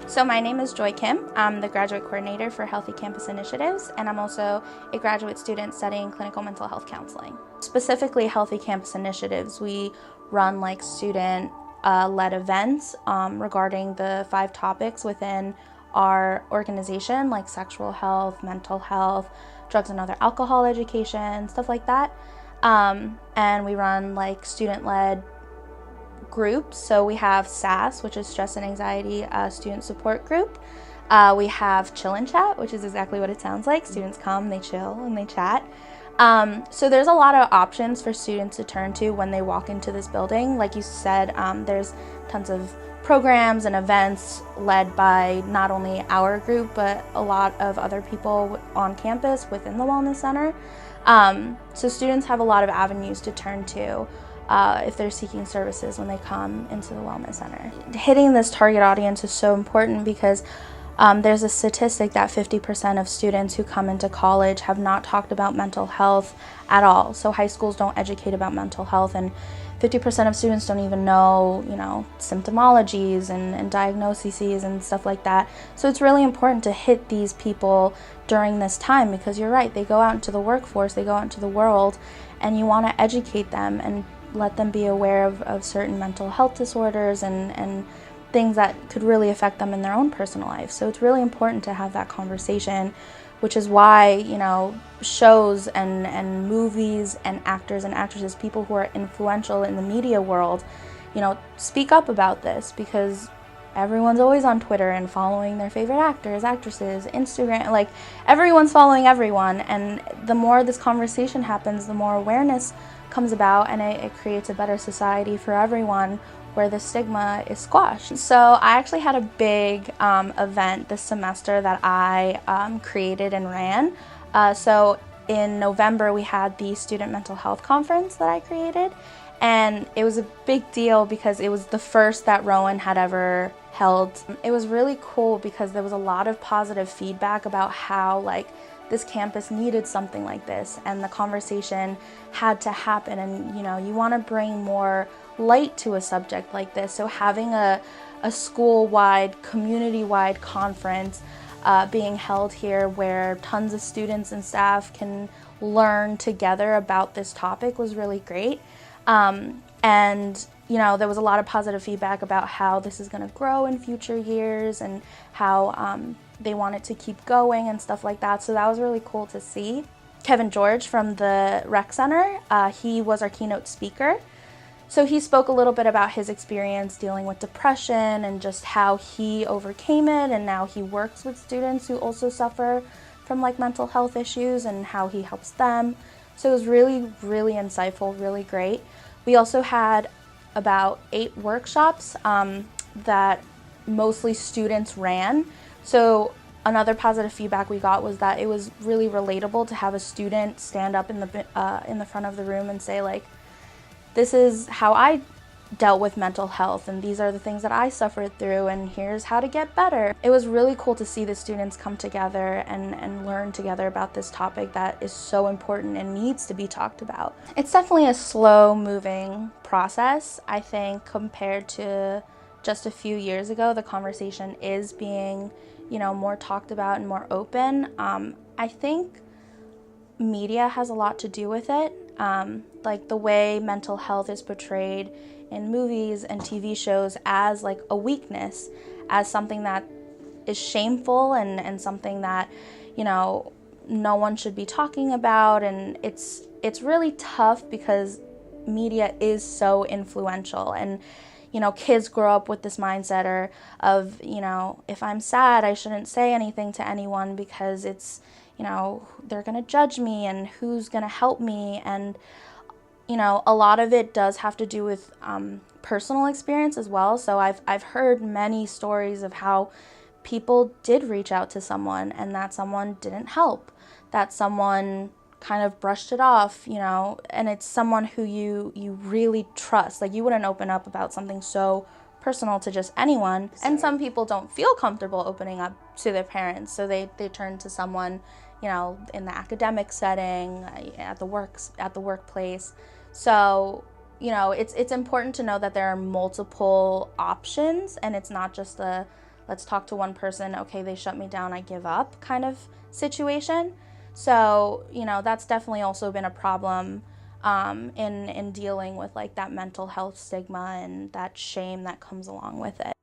So my name is Joy Kim. I'm the graduate coordinator for Healthy Campus Initiatives, and I'm also a graduate student studying clinical mental health counseling. Specifically Healthy Campus Initiatives, we run like student-led events regarding the 5 topics within our organization, like sexual health, mental health, drugs and other alcohol education, stuff like that. And we run like student-led groups. So we have SAS, which is Stress and Anxiety Student Support Group. We have Chill and Chat, which is exactly what it sounds like. Students come, they chill, and they chat. So there's a lot of options for students to turn to when they walk into this building. Like you said, there's tons of programs and events led by not only our group, but a lot of other people on campus within the Wellness Center. So students have a lot of avenues to turn to if they're seeking services when they come into the Wellness Center. Hitting this target audience is so important because there's a statistic that 50% of students who come into college have not talked about mental health at all. So high schools don't educate about mental health, and 50% of students don't even know, symptomologies and diagnoses and stuff like that. So it's really important to hit these people during this time because you're right, they go out into the workforce, they go out into the world, and you want to educate them and let them be aware of certain mental health disorders and things that could really affect them in their own personal life. So it's really important to have that conversation, which is why, shows and movies and actors and actresses, people who are influential in the media world, speak up about this because everyone's always on Twitter and following their favorite actors, actresses, Instagram, like everyone's following everyone. And the more this conversation happens, the more awareness comes about, and it creates a better society for everyone where the stigma is squashed. So I actually had a big event this semester that I created and ran. So in November we had the Student Mental Health Conference that I created, and it was a big deal because it was the first that Rowan had ever held. It was really cool because there was a lot of positive feedback about how this campus needed something like this, and the conversation had to happen, and you want to bring more light to a subject like this. So having a school-wide, community-wide conference being held here where tons of students and staff can learn together about this topic was really great. And there was a lot of positive feedback about how this is going to grow in future years and how they want it to keep going and stuff like that. So that was really cool to see. Kevin George from the Rec Center, he was our keynote speaker. So he spoke a little bit about his experience dealing with depression and just how he overcame it, and now he works with students who also suffer from mental health issues and how he helps them. So it was really, really insightful, really great. We also had about 8 workshops that mostly students ran. So another positive feedback we got was that it was really relatable to have a student stand up in the front of the room and say, this is how I dealt with mental health, and these are the things that I suffered through, and here's how to get better. It was really cool to see the students come together and learn together about this topic that is so important and needs to be talked about. It's definitely a slow-moving process, I think, compared to just a few years ago. The conversation is being more talked about and more open. I think media has a lot to do with it. The way mental health is portrayed in movies and TV shows as a weakness, as something that is shameful and something that, no one should be talking about. And it's really tough because media is so influential, and kids grow up with this mindset of if I'm sad, I shouldn't say anything to anyone because it's, they're going to judge me and who's going to help me. And, a lot of it does have to do with personal experience as well. So I've heard many stories of how people did reach out to someone and that someone didn't help, that someone kind of brushed it off, and it's someone who you really trust. You wouldn't open up about something so personal to just anyone. And some people don't feel comfortable opening up to their parents, so they turn to someone, you know, in the academic setting, at the workplace. So, you know, it's important to know that there are multiple options, and it's not just a let's talk to one person, okay, they shut me down, I give up kind of situation. So, you know, that's definitely also been a problem in dealing with like that mental health stigma and that shame that comes along with it.